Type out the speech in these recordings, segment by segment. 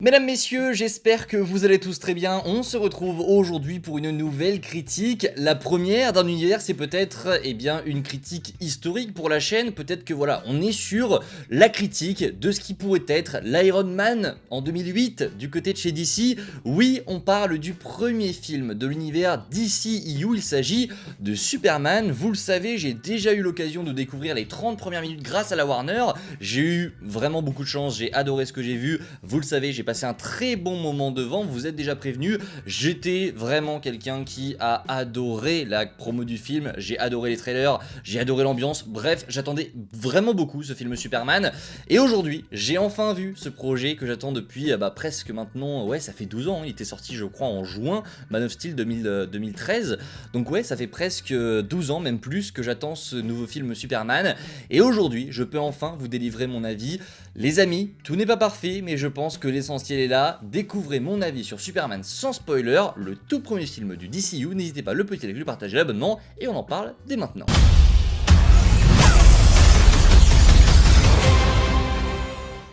Mesdames, messieurs, j'espère que vous allez tous très bien. On se retrouve aujourd'hui pour une nouvelle critique. La première d'un univers, c'est peut-être une critique historique pour la chaîne. Peut-être que voilà, on est sur la critique de ce qui pourrait être l'Iron Man en 2008 du côté de chez DC. Oui, on parle du premier film de l'univers DCEU. Il s'agit de Superman. Vous le savez, j'ai déjà eu l'occasion de découvrir les 30 premières minutes grâce à la Warner. J'ai eu vraiment beaucoup de chance, j'ai adoré ce que j'ai vu. Vous le savez, j'ai passé un très bon moment devant, vous êtes déjà prévenus. J'étais vraiment quelqu'un qui a adoré la promo du film, j'ai adoré les trailers, j'ai adoré l'ambiance, bref, j'attendais vraiment beaucoup ce film Superman. Et aujourd'hui, j'ai enfin vu ce projet que j'attends depuis presque maintenant, ouais, ça fait 12 ans, il était sorti je crois en juin, Man of Steel 2013. Donc ouais, ça fait presque 12 ans, même plus, que j'attends ce nouveau film Superman. Et aujourd'hui, je peux enfin vous délivrer mon avis. Les amis, tout n'est pas parfait, mais je pense que l'essentiel est là. Découvrez mon avis sur Superman sans spoiler, le tout premier film du DCU. N'hésitez pas à le petit like, le partage et l'abonnement, et on en parle dès maintenant.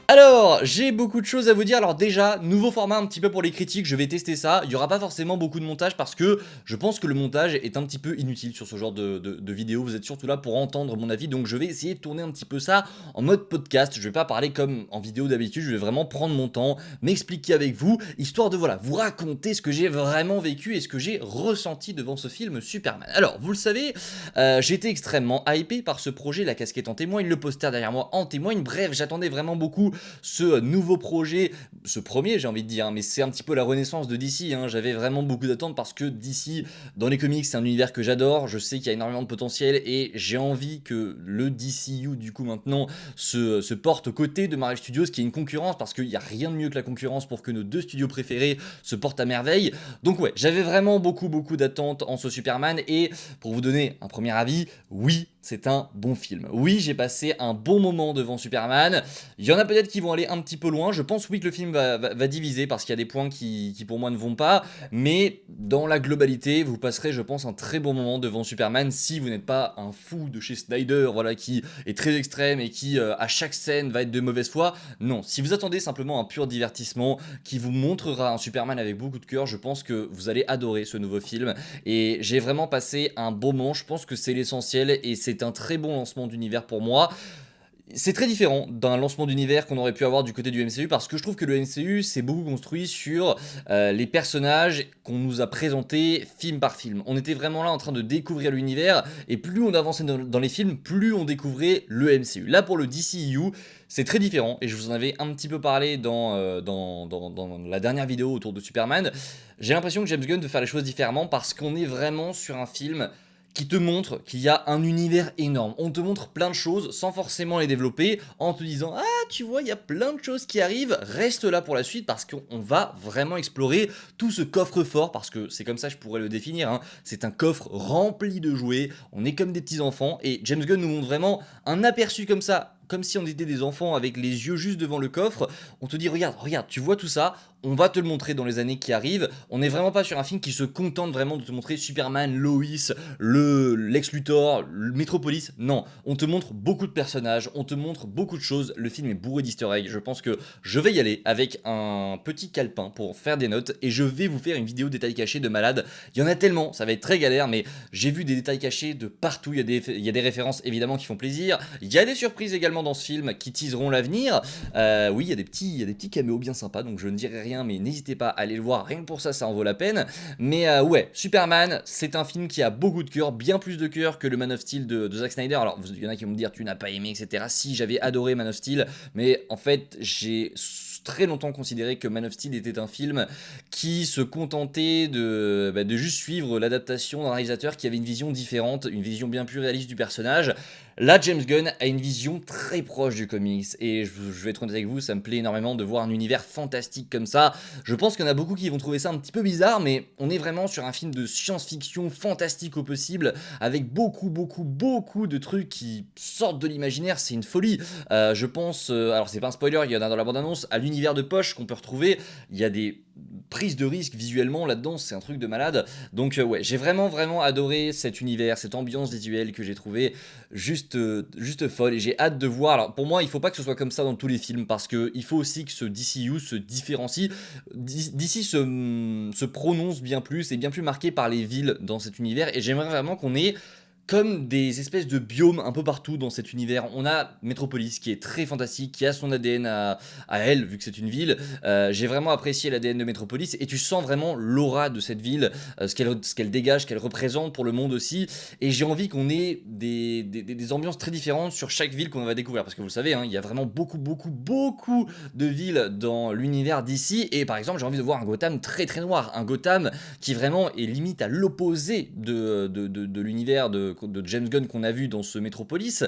Alors, j'ai beaucoup de choses à vous dire. Alors déjà, nouveau format un petit peu pour les critiques, je vais tester ça. Il n'y aura pas forcément beaucoup de montage parce que je pense que le montage est un petit peu inutile sur ce genre de vidéo. Vous êtes surtout là pour entendre mon avis, donc je vais essayer de tourner un petit peu ça en mode podcast. Je vais pas parler comme en vidéo d'habitude, je vais vraiment prendre mon temps, m'expliquer avec vous, histoire de voilà, vous raconter ce que j'ai vraiment vécu et ce que j'ai ressenti devant ce film Superman. Alors, vous le savez, j'ai été extrêmement hypé par ce projet, la casquette en témoigne, le poster derrière moi en témoigne. Bref, j'attendais vraiment beaucoup ce nouveau projet, ce premier j'ai envie de dire, mais c'est un petit peu la renaissance de DC, hein. J'avais vraiment beaucoup d'attentes parce que DC, dans les comics, c'est un univers que j'adore, je sais qu'il y a énormément de potentiel et j'ai envie que le DCU du coup maintenant se porte aux côtés de Marvel Studios, qui est une concurrence, parce qu'il n'y a rien de mieux que la concurrence pour que nos deux studios préférés se portent à merveille. Donc ouais, j'avais vraiment beaucoup d'attentes en ce Superman, et pour vous donner un premier avis, oui, c'est un bon film. Oui, j'ai passé un bon moment devant Superman. Il y en a peut-être qui vont aller un petit peu loin. Je pense oui que le film va diviser parce qu'il y a des points qui pour moi ne vont pas. Mais dans la globalité, vous passerez je pense un très bon moment devant Superman si vous n'êtes pas un fou de chez Snyder, voilà, qui est très extrême et qui à chaque scène va être de mauvaise foi. Non, si vous attendez simplement un pur divertissement qui vous montrera un Superman avec beaucoup de cœur, je pense que vous allez adorer ce nouveau film. Et j'ai vraiment passé un bon moment. Je pense que c'est l'essentiel et c'est un très bon lancement d'univers pour moi. C'est très différent d'un lancement d'univers qu'on aurait pu avoir du côté du MCU, parce que je trouve que le MCU s'est beaucoup construit sur les personnages qu'on nous a présentés film par film. On était vraiment là en train de découvrir l'univers, et plus on avançait dans les films, plus on découvrait le MCU. Là pour le DCEU, c'est très différent, et je vous en avais un petit peu parlé dans la dernière vidéo autour de Superman. J'ai l'impression que James Gunn veut faire les choses différemment parce qu'on est vraiment sur un film qui te montre qu'il y a un univers énorme. On te montre plein de choses sans forcément les développer, en te disant « Ah, tu vois, il y a plein de choses qui arrivent, reste là pour la suite parce qu'on va vraiment explorer tout ce coffre-fort », parce que c'est comme ça que je pourrais le définir, hein. C'est un coffre rempli de jouets, on est comme des petits enfants, et James Gunn nous montre vraiment un aperçu comme ça, comme si on était des enfants avec les yeux juste devant le coffre. On te dit regarde, tu vois tout ça, on va te le montrer dans les années qui arrivent. On n'est vraiment pas sur un film qui se contente vraiment de te montrer Superman, Lois, Lex Luthor, le Metropolis. Non, on te montre beaucoup de personnages, on te montre beaucoup de choses. Le film est bourré d'easter eggs. Je pense que je vais y aller avec un petit calepin pour faire des notes, et je vais vous faire une vidéo détails cachés de malade. Il y en a tellement, ça va être très galère, mais j'ai vu des détails cachés de partout. Il y a des références évidemment qui font plaisir. Il y a des surprises également dans ce film qui teaseront l'avenir. Oui, il y a des petits caméos bien sympas, donc je ne dirai rien, mais n'hésitez pas à aller le voir, rien que pour ça, ça en vaut la peine. Mais ouais, Superman, c'est un film qui a beaucoup de cœur, bien plus de cœur que le Man of Steel de Zack Snyder. Alors, il y en a qui vont me dire, tu n'as pas aimé, etc. Si, j'avais adoré Man of Steel, mais en fait, j'ai très longtemps considéré que Man of Steel était un film qui se contentait de juste suivre l'adaptation d'un réalisateur qui avait une vision différente, une vision bien plus réaliste du personnage. Là, James Gunn a une vision très proche du comics, et je vais être honnête avec vous, ça me plaît énormément de voir un univers fantastique comme ça. Je pense qu'il y en a beaucoup qui vont trouver ça un petit peu bizarre, mais on est vraiment sur un film de science-fiction fantastique au possible, avec beaucoup de trucs qui sortent de l'imaginaire, c'est une folie. Je pense, alors c'est pas un spoiler, il y en a dans la bande-annonce, à l'univers de poche qu'on peut retrouver. Il y a des prise de risque visuellement là-dedans, c'est un truc de malade. Donc ouais, j'ai vraiment adoré cet univers, cette ambiance visuelle que j'ai trouvé juste folle, et j'ai hâte de voir. Alors pour moi, il faut pas que ce soit comme ça dans tous les films, parce que il faut aussi que ce DCU se différencie. DC se prononce bien plus, et bien plus marqué par les villes dans cet univers, et j'aimerais vraiment qu'on ait comme des espèces de biomes un peu partout dans cet univers. On a Metropolis qui est très fantastique, qui a son ADN à elle, vu que c'est une ville. J'ai vraiment apprécié l'ADN de Metropolis, et tu sens vraiment l'aura de cette ville, ce qu'elle dégage, ce qu'elle représente pour le monde aussi. Et j'ai envie qu'on ait des ambiances très différentes sur chaque ville qu'on va découvrir. Parce que vous le savez, hein, il y a vraiment beaucoup de villes dans l'univers d'ici. Et par exemple, j'ai envie de voir un Gotham très noir. Un Gotham qui vraiment est limite à l'opposé de l'univers de James Gunn qu'on a vu dans ce Metropolis.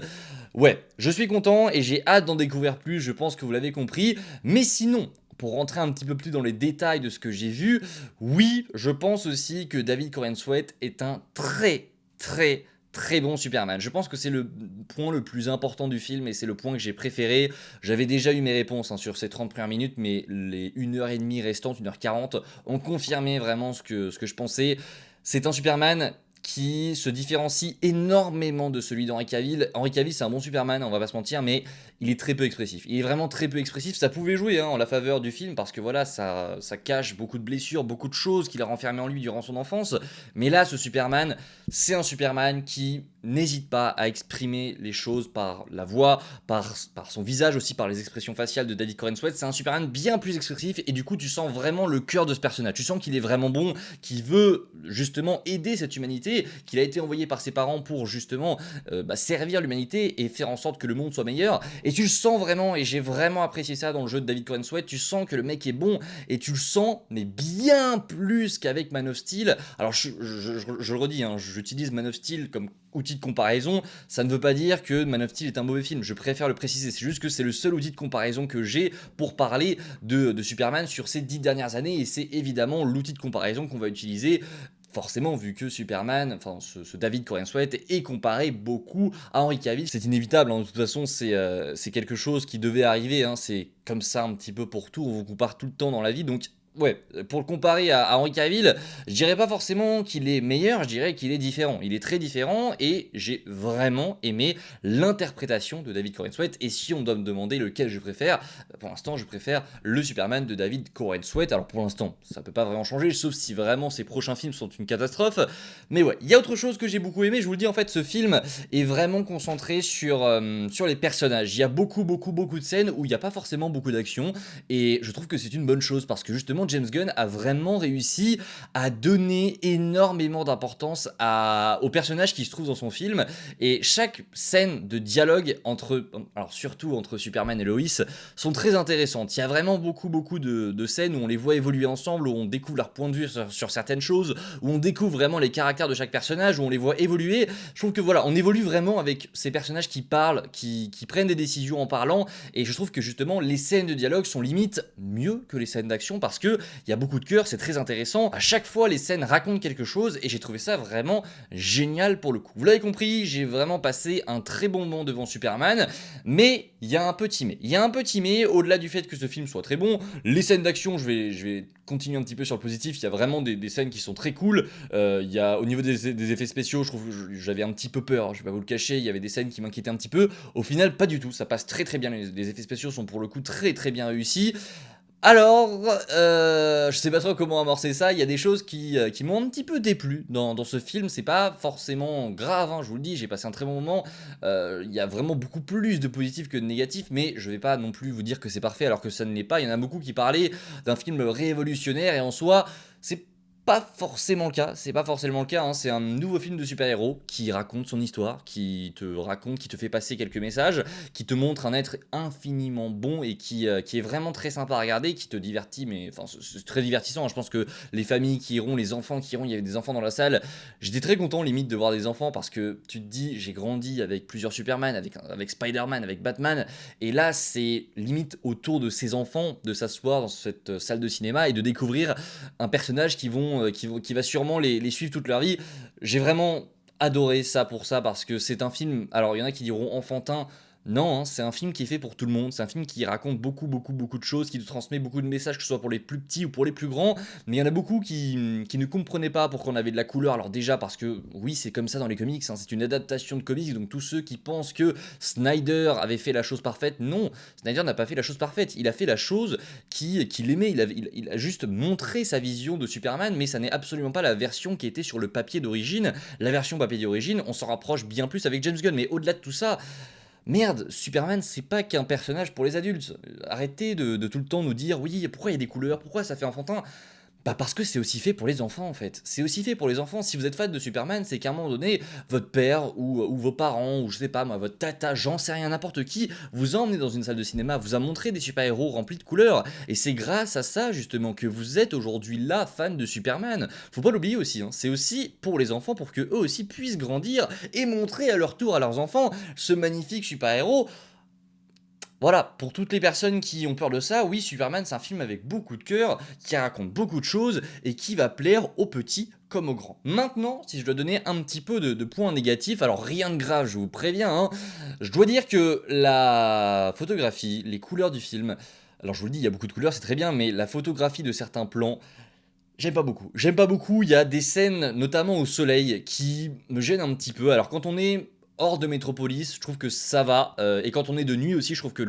Ouais, je suis content et j'ai hâte d'en découvrir plus, je pense que vous l'avez compris. Mais sinon, pour rentrer un petit peu plus dans les détails de ce que j'ai vu, oui, je pense aussi que David Corenswet est un très bon Superman. Je pense que c'est le point le plus important du film, et c'est le point que j'ai préféré. J'avais déjà eu mes réponses, hein, sur ces 30 premières minutes, mais les 1h30 restantes, 1h40, ont confirmé vraiment ce que je pensais. C'est un Superman qui se différencie énormément de celui d'Henry Cavill. Henry Cavill, c'est un bon Superman, on va pas se mentir, mais il est très peu expressif. Il est vraiment très peu expressif. Ça pouvait jouer, hein, en la faveur du film, parce que voilà, ça cache beaucoup de blessures, beaucoup de choses qu'il a renfermées en lui durant son enfance. Mais là, ce Superman, c'est un Superman qui n'hésite pas à exprimer les choses par la voix, par son visage aussi, par les expressions faciales de David Corenswet. C'est un Superman bien plus expressif, et du coup, tu sens vraiment le cœur de ce personnage. Tu sens qu'il est vraiment bon, qu'il veut justement aider cette humanité, qu'il a été envoyé par ses parents pour justement servir l'humanité et faire en sorte que le monde soit meilleur. Et tu le sens vraiment, et j'ai vraiment apprécié ça dans le jeu de David Corenswet. Tu sens que le mec est bon, et tu le sens, mais bien plus qu'avec Man of Steel. Alors je le redis, hein, j'utilise Man of Steel comme outil de comparaison, ça ne veut pas dire que Man of Steel est un mauvais film, je préfère le préciser, c'est juste que c'est le seul outil de comparaison que j'ai pour parler de Superman sur ces 10 dernières années, et c'est évidemment l'outil de comparaison qu'on va utiliser. Forcément, vu que Superman, enfin ce David Corenswet est comparé beaucoup à Henry Cavill, c'est inévitable, hein, de toute façon c'est quelque chose qui devait arriver, hein, c'est comme ça un petit peu pour tout, on vous compare tout le temps dans la vie, donc ouais, pour le comparer à Henry Cavill, je dirais pas forcément qu'il est meilleur, je dirais qu'il est différent. Il est très différent, et j'ai vraiment aimé l'interprétation de David Corenswet. Et si on doit me demander lequel je préfère, pour l'instant je préfère le Superman de David Corenswet. Alors pour l'instant, ça peut pas vraiment changer, sauf si vraiment ses prochains films sont une catastrophe. Mais ouais, il y a autre chose que j'ai beaucoup aimé, je vous le dis, en fait ce film est vraiment concentré sur les personnages. Il y a beaucoup de scènes où il n'y a pas forcément beaucoup d'action, et je trouve que c'est une bonne chose, parce que justement James Gunn a vraiment réussi à donner énormément d'importance aux personnages qui se trouvent dans son film, et chaque scène de dialogue alors surtout entre Superman et Lois, sont très intéressantes. Il y a vraiment beaucoup de scènes où on les voit évoluer ensemble, où on découvre leur point de vue sur certaines choses, où on découvre vraiment les caractères de chaque personnage, où on les voit évoluer. Je trouve que voilà, on évolue vraiment avec ces personnages qui parlent, qui prennent des décisions en parlant, et je trouve que justement les scènes de dialogue sont limite mieux que les scènes d'action, parce que il y a beaucoup de cœur, c'est très intéressant. À chaque fois, les scènes racontent quelque chose, et j'ai trouvé ça vraiment génial pour le coup. Vous l'avez compris, j'ai vraiment passé un très bon moment devant Superman, mais il y a un petit mais. Il y a un petit mais, au-delà du fait que ce film soit très bon, les scènes d'action, je vais continuer un petit peu sur le positif, il y a vraiment des scènes qui sont très cool. Il y a, au niveau des effets spéciaux, je trouve que j'avais un petit peu peur, je vais pas vous le cacher, il y avait des scènes qui m'inquiétaient un petit peu. Au final, pas du tout, ça passe très bien, les effets spéciaux sont pour le coup très bien réussis. Alors, je sais pas trop comment amorcer ça, il y a des choses qui m'ont un petit peu déplu dans ce film, c'est pas forcément grave, hein, je vous le dis, j'ai passé un très bon moment, il y a vraiment beaucoup plus de positifs que de négatifs, mais je vais pas non plus vous dire que c'est parfait alors que ça ne l'est pas. Il y en a beaucoup qui parlaient d'un film révolutionnaire, et en soi, c'est pas forcément le cas, c'est pas forcément le cas, hein. C'est un nouveau film de super-héros qui raconte son histoire, qui te fait passer quelques messages, qui te montre un être infiniment bon, et qui est vraiment très sympa à regarder, qui te divertit, mais enfin c'est très divertissant, hein. Je pense que les familles qui iront, les enfants qui iront, il y avait des enfants dans la salle, j'étais très content limite de voir des enfants, parce que tu te dis, j'ai grandi avec plusieurs Superman, avec Spider-Man, avec Batman, et là c'est limite autour de ces enfants de s'asseoir dans cette salle de cinéma et de découvrir un personnage qui va sûrement les suivre toute leur vie. J'ai vraiment adoré ça pour ça, parce que c'est un film, alors il y en a qui diront enfantin, Non, hein, c'est un film qui est fait pour tout le monde, c'est un film qui raconte beaucoup de choses, qui te transmet beaucoup de messages, que ce soit pour les plus petits ou pour les plus grands, mais il y en a beaucoup qui ne comprenaient pas pourquoi on avait de la couleur. Alors déjà parce que, oui, c'est comme ça dans les comics, hein, c'est une adaptation de comics, donc tous ceux qui pensent que Snyder avait fait la chose parfaite, non, Snyder n'a pas fait la chose parfaite, il a fait la chose qu'il aimait, il a juste montré sa vision de Superman, mais ça n'est absolument pas la version qui était sur le papier d'origine. La version papier d'origine, on s'en rapproche bien plus avec James Gunn, mais au-delà de tout ça, merde, Superman, c'est pas qu'un personnage pour les adultes. Arrêtez de tout le temps nous dire, oui, pourquoi il y a des couleurs, pourquoi ça fait enfantin. Bah parce que c'est aussi fait pour les enfants en fait. C'est aussi fait pour les enfants. Si vous êtes fan de Superman, c'est qu'à un moment donné, votre père ou vos parents, ou je sais pas moi, votre tata, j'en sais rien, n'importe qui, vous a emmené dans une salle de cinéma, vous a montré des super-héros remplis de couleurs. Et c'est grâce à ça justement que vous êtes aujourd'hui là, fan de Superman. Faut pas l'oublier aussi, hein. C'est aussi pour les enfants, pour que eux aussi puissent grandir et montrer à leur tour à leurs enfants ce magnifique super-héros. Voilà, pour toutes les personnes qui ont peur de ça, oui, Superman, c'est un film avec beaucoup de cœur, qui raconte beaucoup de choses et qui va plaire aux petits comme aux grands. Maintenant, si je dois donner un petit peu de points négatifs, alors rien de grave, je vous préviens, hein, je dois dire que la photographie, les couleurs du film, alors je vous le dis, il y a beaucoup de couleurs, c'est très bien, mais la photographie de certains plans, j'aime pas beaucoup. J'aime pas beaucoup, il y a des scènes, notamment au soleil, qui me gênent un petit peu. Alors quand on est hors de métropolis, je trouve que ça va. Et quand on est de nuit aussi, je trouve que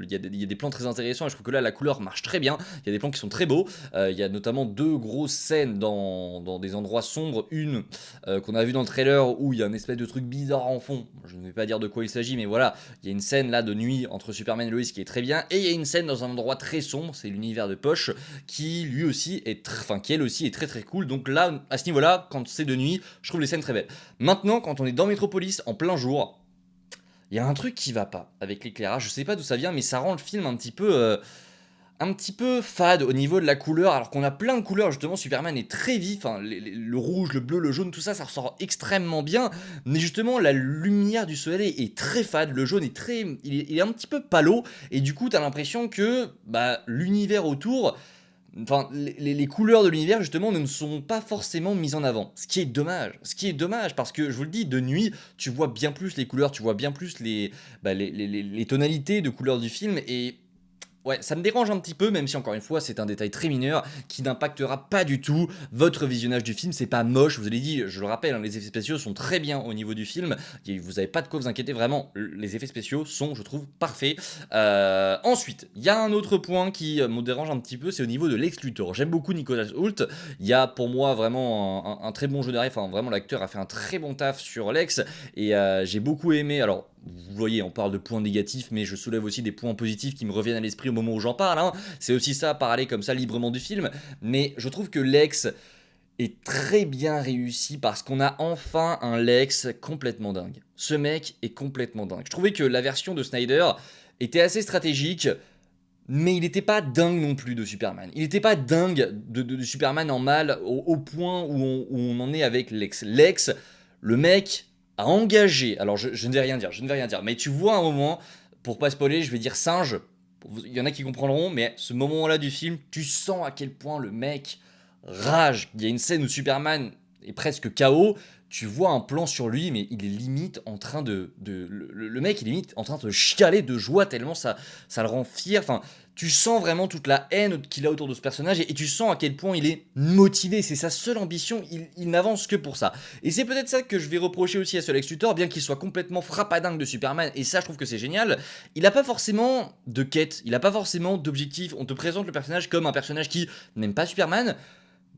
il y a des plans très intéressants. Et je trouve que là, la couleur marche très bien. Il y a des plans qui sont très beaux. Il y a notamment deux grosses scènes dans des endroits sombres. Une qu'on a vu dans le trailer où il y a une espèce de truc bizarre en fond. Je ne vais pas dire de quoi il s'agit, mais voilà. Il y a une scène là de nuit entre Superman et Lois qui est très bien. Et il y a une scène dans un endroit très sombre, c'est l'univers de Poche, qui lui aussi est qui elle aussi est très cool. Donc là, à ce niveau-là, quand c'est de nuit, je trouve les scènes très belles. Maintenant, quand on est dans Metropolis en plein jour, il y a un truc qui va pas avec l'éclairage. Je sais pas d'où ça vient, mais ça rend le film un petit peu fade au niveau de la couleur, alors qu'on a plein de couleurs, justement, Superman est très vif, hein, le rouge, le bleu, le jaune, tout ça, ça ressort extrêmement bien, mais justement, la lumière du soleil est très fade, le jaune est il est un petit peu palo, et du coup, t'as l'impression que bah, l'univers autour, enfin, les couleurs de l'univers, justement, ne sont pas forcément mises en avant. Ce qui est dommage, parce que, je vous le dis, de nuit, tu vois bien plus les couleurs, tu vois bien plus les tonalités de couleurs du film, et ouais, ça me dérange un petit peu, même si encore une fois, c'est un détail très mineur qui n'impactera pas du tout votre visionnage du film. C'est pas moche, je vous l'ai dit, je le rappelle, hein, les effets spéciaux sont très bien au niveau du film. Vous n'avez pas de quoi vous inquiéter, vraiment, les effets spéciaux sont, je trouve, parfaits. Ensuite, il y a un autre point qui me dérange un petit peu, c'est au niveau de Lex Luthor. J'aime beaucoup Nicolas Hoult. Il y a pour moi vraiment un très bon jeu derrière. Enfin, vraiment, l'acteur a fait un très bon taf sur Lex. Et j'ai beaucoup aimé. Alors, vous voyez, on parle de points négatifs, mais je soulève aussi des points positifs qui me reviennent à l'esprit au moment où j'en parle, hein. C'est aussi ça, parler comme ça librement du film. Mais je trouve que Lex est très bien réussi parce qu'on a enfin un Lex complètement dingue. Ce mec est complètement dingue. Je trouvais que la version de Snyder était assez stratégique, mais il n'était pas dingue non plus de Superman. Il n'était pas dingue de Superman en mal au point où on en est avec Lex. Lex, le mec a engagé. Alors je ne vais rien dire, je ne vais rien dire. Mais tu vois un moment, pour pas spoiler, je vais dire singe. Il y en a qui comprendront, mais ce moment-là du film, tu sens à quel point le mec rage. Il y a une scène où Superman est presque KO. Tu vois un plan sur lui, mais il est limite en train le mec est limite en train de chialer de joie tellement ça le rend fier. Enfin, tu sens vraiment toute la haine qu'il a autour de ce personnage et tu sens à quel point il est motivé. C'est sa seule ambition. Il n'avance que pour ça. Et c'est peut-être ça que je vais reprocher aussi à ce Lex Luthor, bien qu'il soit complètement frappadingue de Superman. Et ça, je trouve que c'est génial. Il n'a pas forcément de quête. Il n'a pas forcément d'objectif. On te présente le personnage comme un personnage qui n'aime pas Superman,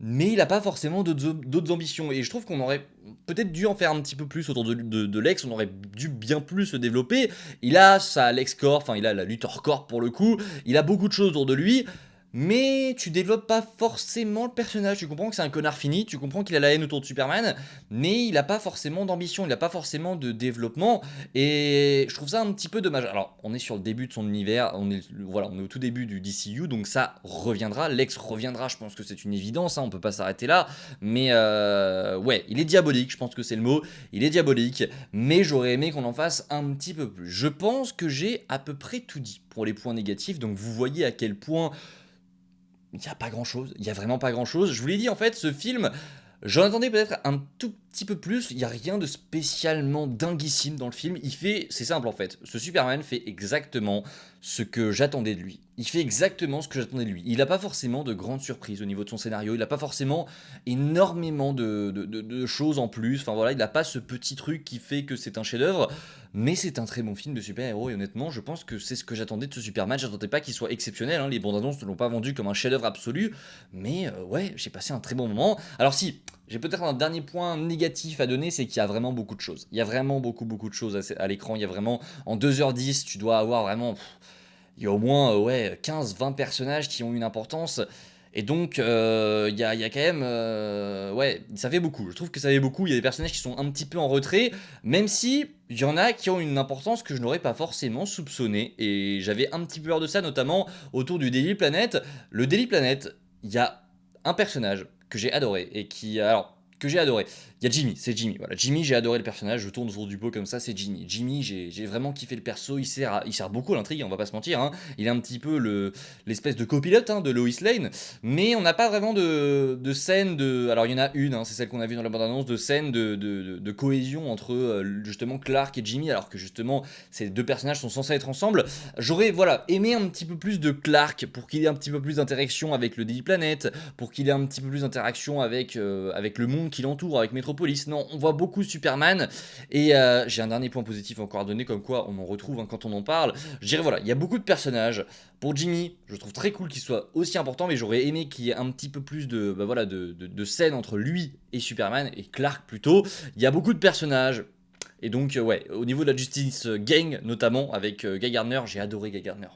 mais il n'a pas forcément d'autres ambitions. Et je trouve qu'on aurait peut-être dû en faire un petit peu plus autour de Lex, on aurait dû bien plus le développer. Il a sa Lex Corp, enfin il a la Luthor Corp pour le coup, il a beaucoup de choses autour de lui, mais tu développes pas forcément le personnage. Tu comprends que c'est un connard fini, tu comprends qu'il a la haine autour de Superman, mais il a pas forcément d'ambition, il a pas forcément de développement, et je trouve ça un petit peu dommage. Alors, on est sur le début de son univers, voilà, on est au tout début du DCU, donc ça reviendra, Lex reviendra, je pense que c'est une évidence, hein, on peut pas s'arrêter là, mais ouais, il est diabolique, je pense que c'est le mot, il est diabolique, mais j'aurais aimé qu'on en fasse un petit peu plus. Je pense que j'ai à peu près tout dit pour les points négatifs, donc vous voyez à quel point il n'y a pas grand chose, il y a vraiment pas grand chose. Je vous l'ai dit en fait, ce film, j'en attendais peut-être un tout petit peu plus, il n'y a rien de spécialement dinguissime dans le film. C'est simple en fait, ce Superman fait exactement ce que j'attendais de lui. Il fait exactement ce que j'attendais de lui. Il n'a pas forcément de grandes surprises au niveau de son scénario, il n'a pas forcément énormément de choses en plus. Enfin voilà, il n'a pas ce petit truc qui fait que c'est un chef-d'œuvre, mais c'est un très bon film de super-héros et honnêtement, je pense que c'est ce que j'attendais de ce Superman. J'attendais pas qu'il soit exceptionnel, hein. Les bandes annonces ne l'ont pas vendu comme un chef-d'œuvre absolu, mais ouais, j'ai passé un très bon moment. Alors si, j'ai peut-être un dernier point négatif à donner, c'est qu'il y a vraiment beaucoup de choses. Il y a vraiment beaucoup de choses à l'écran. Il y a vraiment, en 2h10, tu dois avoir vraiment... il y a au moins ouais, 15-20 personnages qui ont une importance. Et donc, il y a quand même... ouais, ça fait beaucoup. Je trouve que ça fait beaucoup. Il y a des personnages qui sont un petit peu en retrait, même si il y en a qui ont une importance que je n'aurais pas forcément soupçonnée. Et j'avais un petit peu peur de ça, notamment autour du Daily Planet. Le Daily Planet, il y a un personnage que j'ai adoré et qui... Alors, que j'ai adoré. Il y a Jimmy, c'est Jimmy. Voilà, Jimmy, j'ai adoré le personnage. Je tourne autour du pot comme ça, c'est Jimmy. Jimmy, j'ai vraiment kiffé le perso. Il sert beaucoup à l'intrigue, on va pas se mentir, hein. Il est un petit peu l'espèce de copilote hein, de Lois Lane. Mais on n'a pas vraiment de scène de. Alors, il y en a une, hein, c'est celle qu'on a vue dans la bande-annonce, de scène de cohésion entre justement Clark et Jimmy, alors que justement, ces deux personnages sont censés être ensemble. J'aurais, voilà, aimé un petit peu plus de Clark pour qu'il ait un petit peu plus d'interaction avec le Daily Planet, pour qu'il ait un petit peu plus d'interaction avec le monde qui l'entoure, avec Metropolis. Non, on voit beaucoup Superman. Et j'ai un dernier point positif encore à donner, comme quoi on en retrouve hein, quand on en parle. Je dirais voilà, il y a beaucoup de personnages. Pour Jimmy, je trouve très cool qu'il soit aussi important, mais j'aurais aimé qu'il y ait un petit peu plus de scènes entre lui et Superman, et Clark plutôt. Il y a beaucoup de personnages. Et donc, ouais, au niveau de la Justice Gang, notamment, avec Guy Gardner, j'ai adoré Guy Gardner.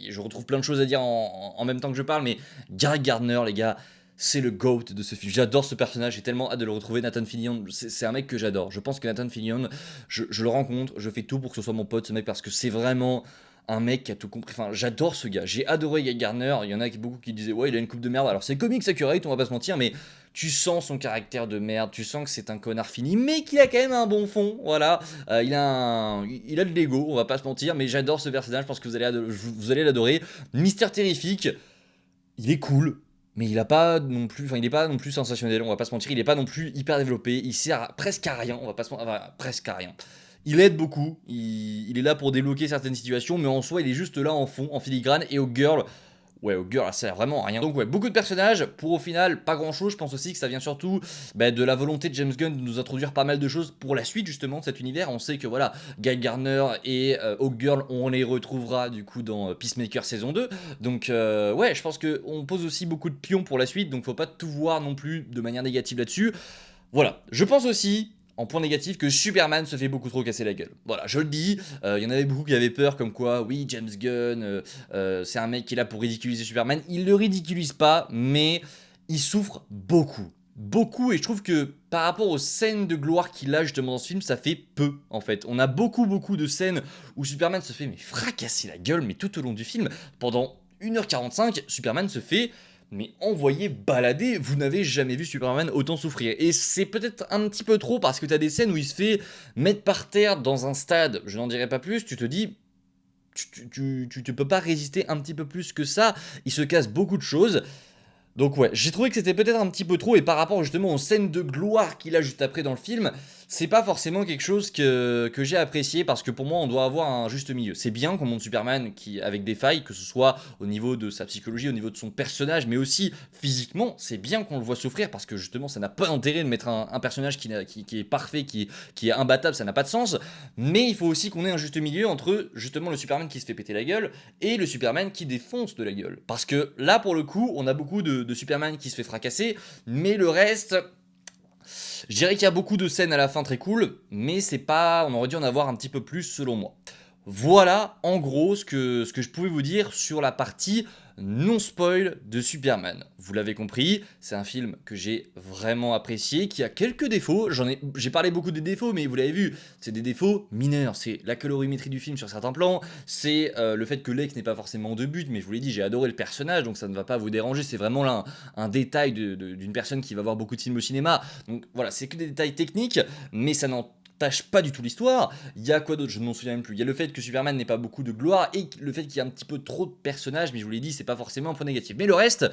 Je retrouve plein de choses à dire en même temps que je parle, mais Guy Gardner, les gars, c'est le GOAT de ce film. J'adore ce personnage, j'ai tellement hâte de le retrouver. Nathan Fillion, c'est un mec que j'adore. Je pense que Nathan Fillion, je le rencontre, je fais tout pour que ce soit mon pote, ce mec, parce que c'est vraiment un mec qui a tout compris. Enfin, j'adore ce gars. J'ai adoré Guy Gardner. Il y en a beaucoup qui disaient, ouais, il a une coupe de merde. Alors, c'est comics accurate, on va pas se mentir, mais tu sens son caractère de merde, tu sens que c'est un connard fini, mais qu'il a quand même un bon fond, voilà. Il a de l'ego, on va pas se mentir, mais j'adore ce personnage, je pense que vous allez l'adorer. Mister Terrifique, il est cool, mais il est pas non plus sensationnel, on va pas se mentir, il est pas non plus hyper développé, il sert presque à rien, on va pas se mentir, enfin, presque à rien. Il aide beaucoup, il est là pour débloquer certaines situations, mais en soi, il est juste là en fond, en filigrane, et au girl, ouais, au girl, ça sert vraiment à rien. Donc ouais, beaucoup de personnages, pour au final pas grand chose. Je pense aussi que ça vient surtout de la volonté de James Gunn de nous introduire pas mal de choses pour la suite justement de cet univers. On sait que voilà, Guy Gardner et Hawkgirl, on les retrouvera du coup dans Peacemaker saison 2. Donc ouais, je pense qu'on pose aussi beaucoup de pions pour la suite, donc faut pas tout voir non plus de manière négative là-dessus. Voilà, je pense aussi en point négatif que Superman se fait beaucoup trop casser la gueule. Voilà, je le dis, il y en avait beaucoup qui avaient peur comme quoi, oui, James Gunn, c'est un mec qui est là pour ridiculiser Superman. Il le ridiculise pas, mais il souffre beaucoup. Beaucoup, et je trouve que par rapport aux scènes de gloire qu'il a justement dans ce film, ça fait peu en fait. On a beaucoup de scènes où Superman se fait mais fracasser la gueule, mais tout au long du film, pendant 1h45, Superman se fait mais envoyez balader, vous n'avez jamais vu Superman autant souffrir. Et c'est peut-être un petit peu trop parce que t'as des scènes où il se fait mettre par terre dans un stade, je n'en dirai pas plus, tu te dis, tu peux pas résister un petit peu plus que ça, il se casse beaucoup de choses. Donc ouais, j'ai trouvé que c'était peut-être un petit peu trop, et par rapport justement aux scènes de gloire qu'il a juste après dans le film, c'est pas forcément quelque chose que j'ai apprécié, parce que pour moi on doit avoir un juste milieu. C'est bien qu'on montre Superman avec des failles, que ce soit au niveau de sa psychologie, au niveau de son personnage, mais aussi physiquement, c'est bien qu'on le voit souffrir, parce que justement ça n'a pas d'intérêt de mettre un personnage qui est parfait, qui est imbattable, ça n'a pas de sens, mais il faut aussi qu'on ait un juste milieu entre justement le Superman qui se fait péter la gueule, et le Superman qui défonce de la gueule. Parce que là pour le coup, on a beaucoup de Superman qui se fait fracasser, mais le reste, je dirais qu'il y a beaucoup de scènes à la fin très cool, mais c'est pas, on aurait dû en avoir un petit peu plus selon moi. Voilà en gros ce que je pouvais vous dire sur la partie non spoil de Superman. Vous l'avez compris, c'est un film que j'ai vraiment apprécié, qui a quelques défauts. J'ai parlé beaucoup des défauts, mais vous l'avez vu, c'est des défauts mineurs. C'est la colorimétrie du film sur certains plans, c'est le fait que Lex n'ait pas forcément de but, mais je vous l'ai dit, j'ai adoré le personnage, donc ça ne va pas vous déranger. C'est vraiment là un détail d'une personne qui va voir beaucoup de films au cinéma. Donc voilà, c'est que des détails techniques, mais ça n'en tâche pas du tout l'histoire. Il y a quoi d'autre, je ne m'en souviens même plus. Il y a le fait que Superman n'ait pas beaucoup de gloire, et le fait qu'il y a un petit peu trop de personnages, mais je vous l'ai dit, c'est pas forcément un point négatif. Mais le reste,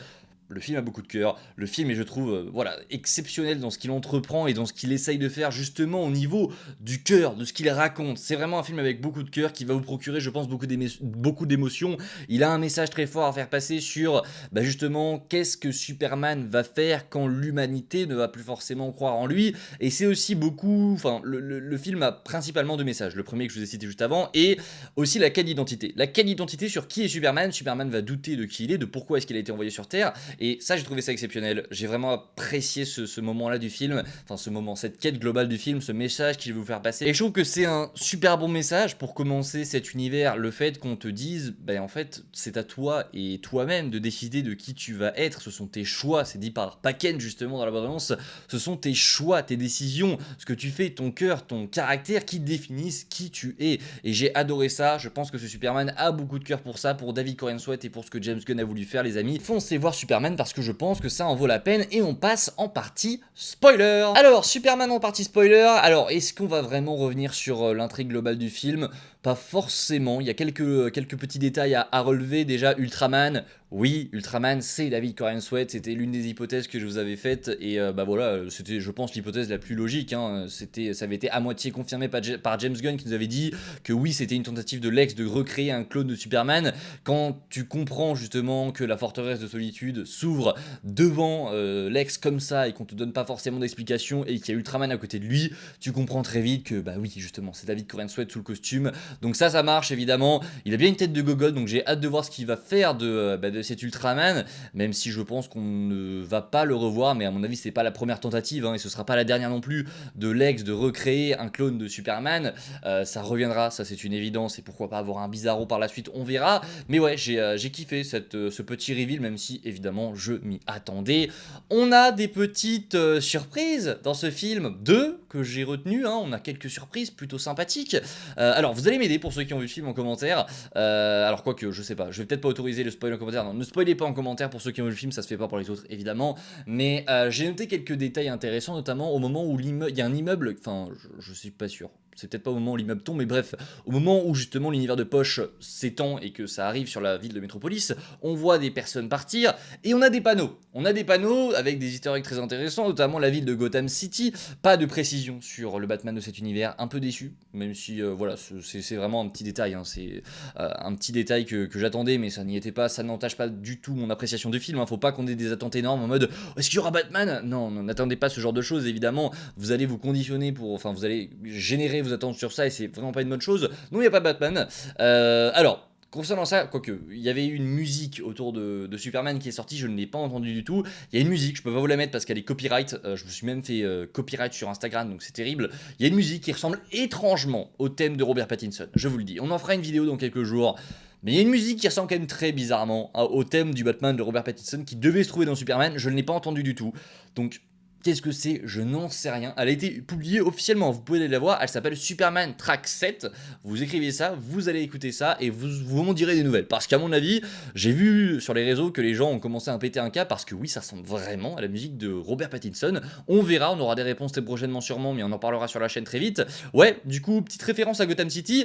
le film a beaucoup de cœur, le film est je trouve voilà, exceptionnel dans ce qu'il entreprend et dans ce qu'il essaye de faire justement au niveau du cœur, de ce qu'il raconte. C'est vraiment un film avec beaucoup de cœur qui va vous procurer je pense beaucoup d'émotions. Il a un message très fort à faire passer sur justement qu'est-ce que Superman va faire quand l'humanité ne va plus forcément croire en lui. Et c'est aussi beaucoup, enfin le film a principalement deux messages. Le premier que je vous ai cité juste avant et aussi la quête d'identité. La quête d'identité sur qui est Superman. Superman va douter de qui il est, de pourquoi est-ce qu'il a été envoyé sur Terre. Et ça, j'ai trouvé ça exceptionnel. J'ai vraiment apprécié ce moment-là du film. Enfin, cette quête globale du film, ce message qu'il veut vous faire passer. Et je trouve que c'est un super bon message pour commencer cet univers. Le fait qu'on te dise, en fait, c'est à toi et toi-même de décider de qui tu vas être. Ce sont tes choix. C'est dit par Paken, justement, dans la bande-annonce. Ce sont tes choix, tes décisions, ce que tu fais, ton cœur, ton caractère qui définissent qui tu es. Et j'ai adoré ça. Je pense que ce Superman a beaucoup de cœur pour ça, pour David Corenswet et pour ce que James Gunn a voulu faire, les amis. Foncez voir Superman parce que je pense que ça en vaut la peine et on passe en partie spoiler. Alors, Superman en partie spoiler. Alors, est-ce qu'on va vraiment revenir sur l'intrigue globale du film? Pas forcément, il y a quelques petits détails à relever. Déjà, Ultraman, oui, Ultraman c'est David Corenswet, c'était l'une des hypothèses que je vous avais faites et voilà, c'était je pense l'hypothèse la plus logique, hein. Ça avait été à moitié confirmé par James Gunn qui nous avait dit que oui, c'était une tentative de Lex de recréer un clone de Superman. Quand tu comprends justement que la forteresse de solitude s'ouvre devant Lex comme ça et qu'on te donne pas forcément d'explication et qu'il y a Ultraman à côté de lui, tu comprends très vite que oui, justement, c'est David Corenswet sous le costume. Donc ça marche évidemment. Il a bien une tête de gogol, donc j'ai hâte de voir ce qu'il va faire de cet Ultraman, même si je pense qu'on ne va pas le revoir, mais à mon avis c'est pas la première tentative, hein, et ce sera pas la dernière non plus de Lex de recréer un clone de Superman. Ça reviendra, ça c'est une évidence, et pourquoi pas avoir un Bizarro par la suite, on verra. Mais ouais, j'ai kiffé ce petit reveal, même si évidemment je m'y attendais. On a des petites surprises dans ce film, deux que j'ai retenues, hein. On a quelques surprises plutôt sympathiques. Alors vous allez m'aider pour ceux qui ont vu le film en commentaire. Alors quoique, je sais pas, je vais peut-être pas autoriser le spoil en commentaire. Non, ne spoilez pas en commentaire pour ceux qui ont vu le film, ça se fait pas pour les autres évidemment. Mais j'ai noté quelques détails intéressants, notamment au moment où il y a un immeuble, enfin je suis pas sûr. C'est peut-être pas au moment où l'immeuble tombe, mais bref, au moment où justement l'univers de Poche s'étend et que ça arrive sur la ville de Metropolis, on voit des personnes partir et on a des panneaux. On a des panneaux avec des easter eggs très intéressants, notamment la ville de Gotham City. Pas de précision sur le Batman de cet univers, un peu déçu, même si voilà, c'est vraiment un petit détail, hein. C'est un petit détail que j'attendais, mais ça n'y était pas, ça n'entache pas du tout mon appréciation du film, hein. Faut pas qu'on ait des attentes énormes en mode « Est-ce qu'il y aura Batman ?» Non, n'attendez pas ce genre de choses, évidemment, vous allez vous conditionner enfin vous allez générer vos attentes sur ça et c'est vraiment pas une bonne chose. Non, il n'y a pas Batman. Alors, concernant ça, quoique, il y avait eu une musique autour de Superman qui est sortie, je ne l'ai pas entendu du tout. Il y a une musique, je peux pas vous la mettre parce qu'elle est copyright, je me suis même fait copyright sur Instagram, donc c'est terrible. Il y a une musique qui ressemble étrangement au thème de Robert Pattinson, je vous le dis. On en fera une vidéo dans quelques jours. Mais il y a une musique qui ressemble quand même très bizarrement au thème du Batman de Robert Pattinson qui devait se trouver dans Superman, je ne l'ai pas entendu du tout. Donc qu'est-ce que c'est? Je n'en sais rien. Elle a été publiée officiellement, vous pouvez aller la voir, elle s'appelle Superman Track 7. Vous écrivez ça, vous allez écouter ça et vous m'en direz des nouvelles. Parce qu'à mon avis, j'ai vu sur les réseaux que les gens ont commencé à péter un câble parce que oui, ça ressemble vraiment à la musique de Robert Pattinson. On verra, on aura des réponses très prochainement sûrement, mais on en parlera sur la chaîne très vite. Ouais, du coup, petite référence à Gotham City.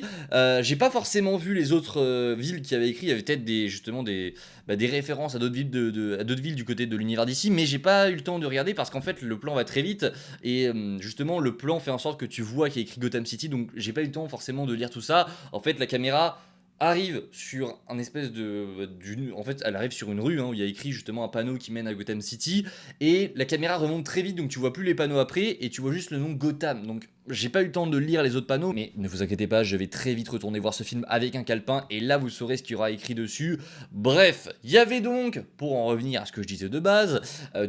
J'ai pas forcément vu les autres villes qui avaient écrit, il y avait peut-être justement des références à d'autres villes, à d'autres villes du côté de l'univers d'ici, mais j'ai pas eu le temps de regarder parce qu'en fait le plan va très vite et justement le plan fait en sorte que tu vois qu'il y a écrit Gotham City, donc j'ai pas eu le temps forcément de lire tout ça. En fait la caméra arrive sur un espèce en fait elle arrive sur une rue, hein, où il y a écrit justement un panneau qui mène à Gotham City et la caméra remonte très vite, donc tu vois plus les panneaux après et tu vois juste le nom Gotham. Donc j'ai pas eu le temps de lire les autres panneaux, mais ne vous inquiétez pas, je vais très vite retourner voir ce film avec un calepin et là vous saurez ce qu'il y aura écrit dessus. Bref, il y avait donc, pour en revenir à ce que je disais de base,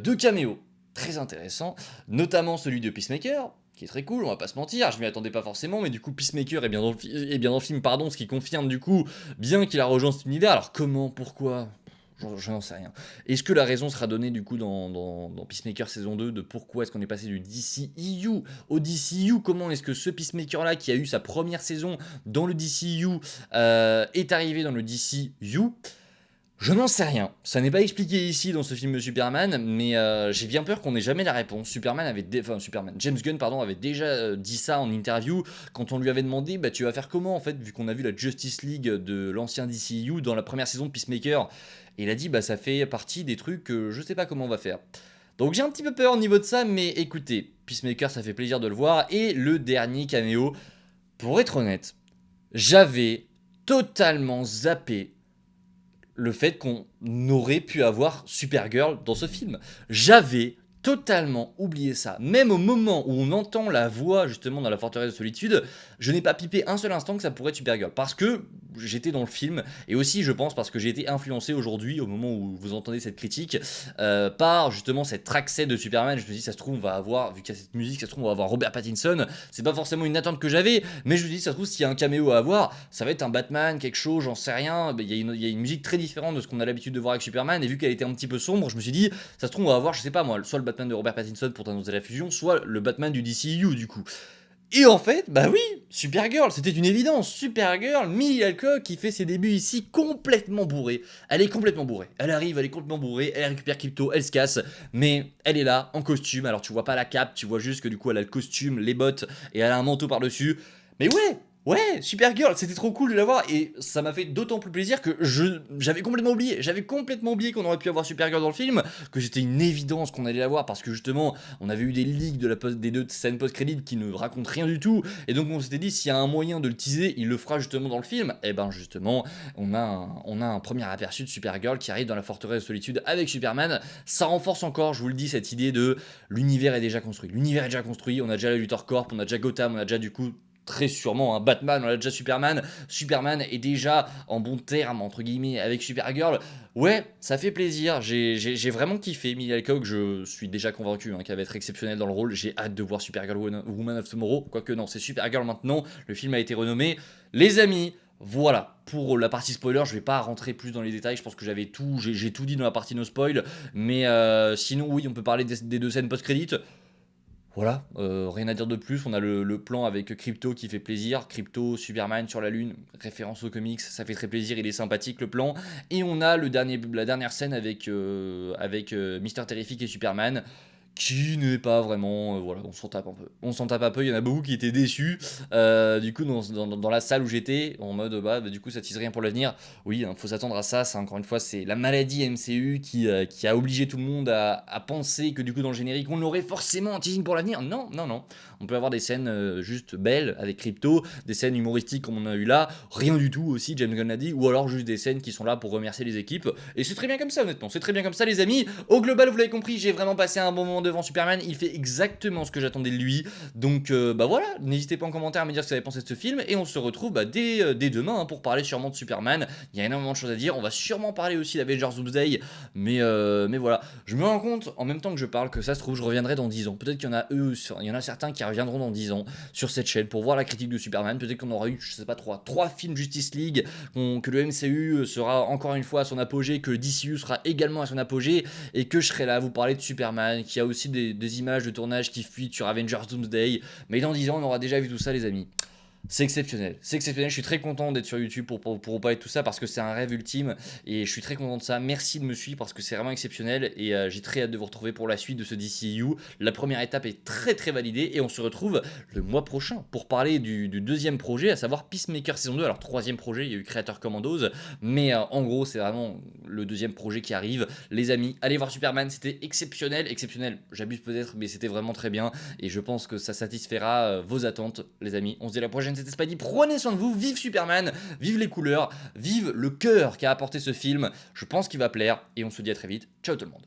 deux caméos très intéressants, notamment celui de Peacemaker, qui est très cool, on va pas se mentir, je m'y attendais pas forcément, mais du coup Peacemaker est bien dans le film, pardon, ce qui confirme du coup bien qu'il a rejoint cet univers. Alors comment, pourquoi? Je n'en sais rien. Est-ce que la raison sera donnée du coup dans Peacemaker saison 2 de pourquoi est-ce qu'on est passé du DCEU au DCU? Comment est-ce que ce Peacemaker là qui a eu sa première saison dans le DCU est arrivé dans le DCU? Je n'en sais rien, ça n'est pas expliqué ici dans ce film de Superman, mais j'ai bien peur qu'on n'ait jamais la réponse. James Gunn pardon, avait déjà dit ça en interview, quand on lui avait demandé bah, tu vas faire comment en fait, vu qu'on a vu la Justice League de l'ancien DCU dans la première saison de Peacemaker. Et il a dit bah ça fait partie des trucs que je sais pas comment on va faire. Donc j'ai un petit peu peur au niveau de ça, mais écoutez, Peacemaker ça fait plaisir de le voir, et le dernier caméo, pour être honnête, j'avais totalement zappé le fait qu'on aurait pu avoir Supergirl dans ce film. J'avais totalement oublié ça. Même au moment où on entend la voix justement dans la forteresse de solitude, je n'ai pas pipé un seul instant que ça pourrait être Supergirl. Parce que j'étais dans le film, et aussi je pense parce que j'ai été influencé aujourd'hui, au moment où vous entendez cette critique, par justement cette track set de Superman. Je me dis ça se trouve on va avoir, vu qu'il y a cette musique, ça se trouve on va avoir Robert Pattinson. C'est pas forcément une attente que j'avais, mais je me dis ça se trouve s'il y a un caméo à avoir, ça va être un Batman, quelque chose, j'en sais rien. Il y a une musique très différente de ce qu'on a l'habitude de voir avec Superman, et vu qu'elle était un petit peu sombre, je me suis dit ça se trouve on va avoir, je sais pas moi, soit le Batman de Robert Pattinson pour annoncer la fusion, soit le Batman du DCU du coup. Et en fait, bah oui, Supergirl, c'était une évidence. Supergirl, Millie Alcock qui fait ses débuts ici complètement bourrée. Elle est complètement bourrée. Elle arrive, elle est complètement bourrée, elle récupère Crypto, elle se casse, mais elle est là, en costume. Alors tu vois pas la cape, tu vois juste que du coup elle a le costume, les bottes, et elle a un manteau par-dessus. Mais ouais, Supergirl, c'était trop cool de la voir, et ça m'a fait d'autant plus plaisir que j'avais complètement oublié qu'on aurait pu avoir Supergirl dans le film, que c'était une évidence qu'on allait la voir, parce que justement, on avait eu des leaks des deux scènes post-crédit qui ne racontent rien du tout, et donc on s'était dit, s'il y a un moyen de le teaser, il le fera justement dans le film. Et ben justement, on a un premier aperçu de Supergirl qui arrive dans la forteresse de solitude avec Superman. Ça renforce encore, je vous le dis, cette idée de l'univers est déjà construit. L'univers est déjà construit, on a déjà la Luthor Corp, on a déjà Gotham, on a déjà du coup très sûrement un Batman, on a déjà Superman. Superman est déjà en bon terme entre guillemets avec Supergirl. Ouais, ça fait plaisir, j'ai vraiment kiffé Millie Alcock, je suis déjà convaincu qu'elle va être exceptionnelle dans le rôle. J'ai hâte de voir Supergirl Woman of Tomorrow, quoique non, c'est Supergirl maintenant, le film a été renommé. Les amis, voilà, pour la partie spoiler, je vais pas rentrer plus dans les détails, je pense que j'ai tout dit dans la partie no spoil, mais sinon oui, on peut parler des deux scènes post-crédit. Voilà, rien à dire de plus, on a le plan avec Crypto qui fait plaisir, Crypto, Superman sur la lune, référence aux comics, ça fait très plaisir, il est sympathique le plan, et on a la dernière scène avec Mister Terrific et Superman, qui n'est pas vraiment, voilà, on s'en tape un peu. On s'en tape un peu, il y en a beaucoup qui étaient déçus, du coup dans la salle où j'étais, en mode bah du coup ça tease rien pour l'avenir. Oui, faut s'attendre à ça, encore une fois c'est la maladie MCU qui a obligé tout le monde à penser que du coup dans le générique on aurait forcément un teasing pour l'avenir. Non, on peut avoir des scènes juste belles avec Crypto, des scènes humoristiques comme on a eu là, rien du tout aussi, James Gunn l'a dit, ou alors juste des scènes qui sont là pour remercier les équipes, et c'est très bien comme ça honnêtement, c'est très bien comme ça les amis. Au global vous l'avez compris, j'ai vraiment passé un bon moment devant Superman, il fait exactement ce que j'attendais de lui, donc bah voilà, n'hésitez pas en commentaire à me dire ce que vous avez pensé de ce film, et on se retrouve dès demain pour parler sûrement de Superman. Il y a énormément de choses à dire, on va sûrement parler aussi d'Avengers Doomsday, mais voilà, je me rends compte en même temps que je parle que ça se trouve je reviendrai dans 10 ans, peut-être qu'il y en a il y en a certains qui reviendront dans 10 ans sur cette chaîne pour voir la critique de Superman, peut-être qu'on aura eu, je sais pas, 3 films Justice League, que le MCU sera encore une fois à son apogée, que le DCU sera également à son apogée, et que je serai là à vous parler de Superman, qui a aussi des images de tournage qui fuitent sur Avengers Doomsday, mais dans 10 ans on aura déjà vu tout ça les amis. C'est exceptionnel, je suis très content d'être sur YouTube pour vous parler de tout ça parce que c'est un rêve ultime et je suis très content de ça. Merci de me suivre parce que c'est vraiment exceptionnel et j'ai très hâte de vous retrouver pour la suite de ce DCU. La première étape est très validée et on se retrouve le mois prochain pour parler du deuxième projet, à savoir Peacemaker saison 2. Alors troisième projet, il y a eu Creator Commandos, mais en gros c'est vraiment le deuxième projet qui arrive. Les amis, allez voir Superman, c'était exceptionnel, j'abuse peut-être mais c'était vraiment très bien et je pense que ça satisfera vos attentes les amis. On se dit à la prochaine. C'était Spidey, prenez soin de vous, vive Superman, vive les couleurs, vive le cœur qu'a apporté ce film, je pense qu'il va plaire, et on se dit à très vite, ciao tout le monde.